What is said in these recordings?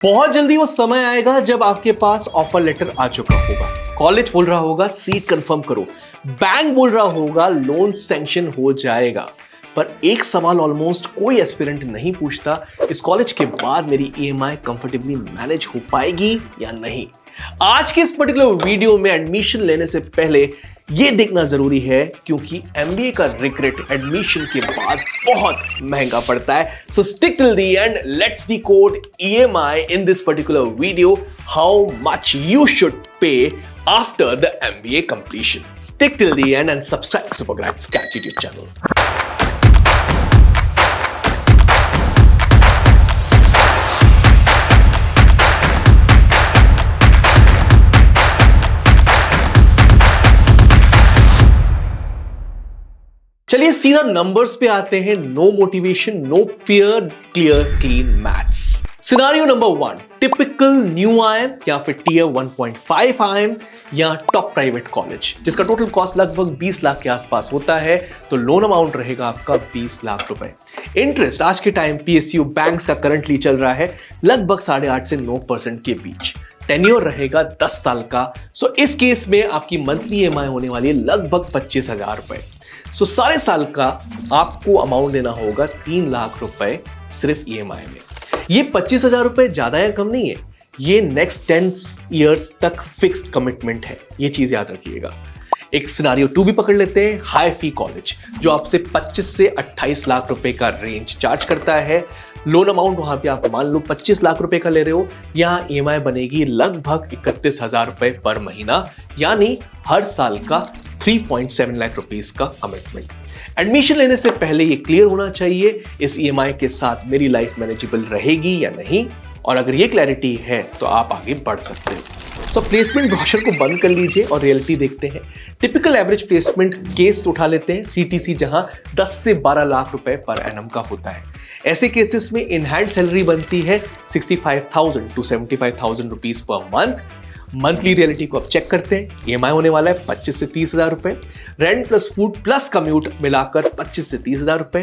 बहुत जल्दी वो समय आएगा जब आपके पास ऑफर लेटर आ चुका होगा, कॉलेज बोल रहा होगा सीट कंफर्म करो, बैंक बोल रहा होगा लोन सैंक्शन हो जाएगा। पर एक सवाल ऑलमोस्ट कोई एस्पिरेंट नहीं पूछता, इस कॉलेज के बाद मेरी ईएमआई कंफर्टेबली मैनेज हो पाएगी या नहीं। आज के इस पर्टिकुलर वीडियो में एडमिशन लेने से पहले ये देखना जरूरी है, क्योंकि एमबीए का रिग्रेट एडमिशन के बाद बहुत महंगा पड़ता है। सो stick till the end, let's decode EMI in this particular video, how much you should pay after the MBA completion. Stick till the end and subscribe to Supergrad Scat YouTube channel. चलिए सीधा numbers पे आते हैं। No motivation, no fear, clear clean maths. Scenario number 1, typical new IIM या फिर tier 1.5 IIM या top private college जिसका total cost लगभग 20 लाख के आसपास होता है, तो लोन अमाउंट रहेगा आपका 20 लाख रुपए। इंटरेस्ट आज के टाइम पीएसयू बैंक्स का करंटली चल रहा है लगभग 8.5 से 9% के बीच। टेन्योर रहेगा 10 साल का। सो इस केस में आपकी मंथली ईएमआई होने वाली है लगभग 25,000 रुपए। सो सारे साल का आपको अमाउंट देना होगा 3 लाख रुपए सिर्फ ईएमआई में। ये 25,000 रुपए ज्यादा या कम नहीं है, ये नेक्स्ट 10 इयर्स तक फिक्स्ड कमिटमेंट है, ये चीज याद रखिएगा। एक सिनारियो 2 भी पकड़ लेते हैं, हाई फी कॉलेज जो आपसे 25 से 28 लाख रुपए का रेंज चार्ज करता है। लोन अमाउंट वहां पे आप मान लो 25 लाख रुपए का ले रहे हो, यहां ईएमआई बनेगी लगभग 31,000 रुपए पर महीना, यानी हर साल का 3.7 लाख रुपीस का कमिटमेंट। एडमिशन लेने से पहले ये क्लियर होना चाहिए इस ईएमआई के साथ मेरी लाइफ मैनेजेबल रहेगी या नहीं, और अगर ये क्लैरिटी है तो आप आगे बढ़ सकते हो। सो प्लेसमेंट ब्रोशर को बंद कर लीजिए और रियलिटी देखते हैं। टिपिकल एवरेज प्लेसमेंट केस उठा लेते हैं, सीटीसी जहां 10 से 12 लाख रुपए पर एनम का होता है। ऐसे केसेस में इन हैंड सैलरी बनती है 65,000 to 75,000 rupees per month. Monthly reality को अब चेक करते हैं। ईएमआई होने वाला है 25 से 30,000 रुपए, rent plus food plus commute मिलाकर 25 से 30,000 रुपए,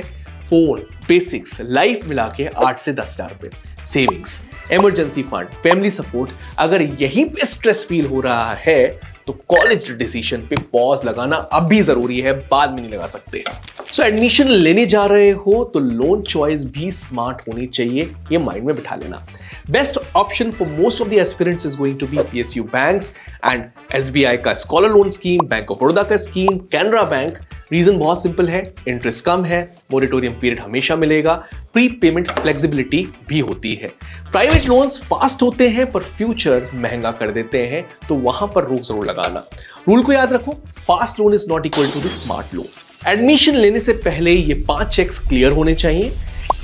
फोन, बेसिक्स, लाइफ मिला के 8 से 10,000 रुपए, savings, emergency fund, family support. अगर यहीं पे स्ट्रेस फील हो रहा है तो कॉलेज डिसीजन पे पॉज लगाना अभी जरूरी है, बाद में नहीं लगा सकते। सो एडमिशन लेने जा रहे हो तो लोन चॉइस भी स्मार्ट होनी चाहिए, ये माइंड में बिठा लेना। Best option for most of the aspirants is going to be PSU banks and SBI का scholar loan scheme, bank of Baroda का स्कीम, कैनरा बैंक। रीजन बहुत सिंपल है, इंटरेस्ट कम है, मोरेटोरियम पीरियड हमेशा मिलेगा, प्री पेमेंट फ्लेक्सिबिलिटी भी होती है। प्राइवेट लोन्स फास्ट होते हैं पर फ्यूचर महंगा कर देते हैं, तो वहां पर रोक जरूर लगाना। रूल को याद रखो, fast loan is not equal to the smart loan. Admission लेने से पहले ये 5 चेक्स क्लियर होने चाहिए।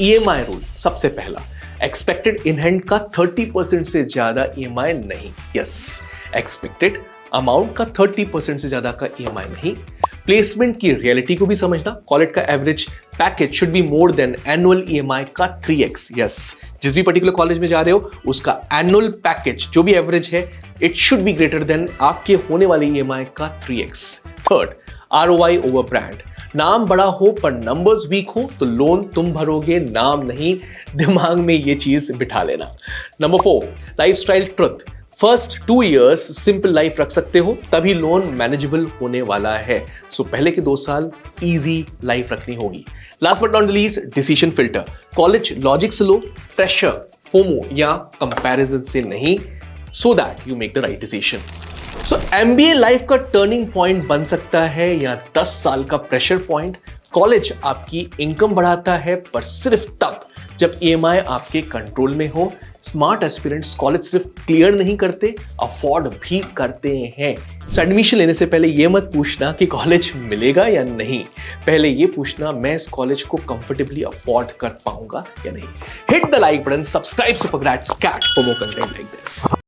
ईएमआई रूल सबसे पहला, एक्सपेक्टेड इन हैंड का 30% से ज्यादा ईएमआई नहीं। यस, एक्सपेक्टेड अमाउंट का 30% से ज्यादा का ईएमआई नहीं। प्लेसमेंट की रियलिटी को भी समझना, कॉलेज का average package should be more than annual EMI का 3x। यस, जिस भी पर्टिकुलर कॉलेज में जा रहे हो उसका एनुअल पैकेज जो भी एवरेज है, it should be greater than आपके होने वाले ईएमआई का 3x। Third, ROI over brand. नाम बड़ा हो पर नंबर्स वीक हो तो लोन तुम भरोगे, नाम नहीं। दिमाग में ये चीज बिठा लेना। Number 4, lifestyle truth. First 2 years simple life रख सकते हो, तभी लोन मैनेजेबल होने वाला है। सो पहले के 2 साल इजी लाइफ रखनी होगी। Last but not least, decision filter. College logic से लो, प्रेशर, फोमो या कंपैरिजन से नहीं, so that you make the right decision. So MBA life का टर्निंग पॉइंट बन सकता है या 10 साल का प्रेशर पॉइंट। कॉलेज आपकी इनकम बढ़ाता है पर सिर्फ तब जब ईएमआई आपके कंट्रोल में हो। स्मार्ट एस्पिरेंट्स कॉलेज सिर्फ क्लियर नहीं करते, अफोर्ड भी करते हैं। सो एडमिशन लेने से पहले ये मत पूछना कि कॉलेज मिलेगा या नहीं, पहले ये पूछना मैं इस कॉलेज को कंफर्टेबली अफोर्ड कर पाऊंगा या नहीं। Hit the like button, subscribe supergrad scat for more content like this.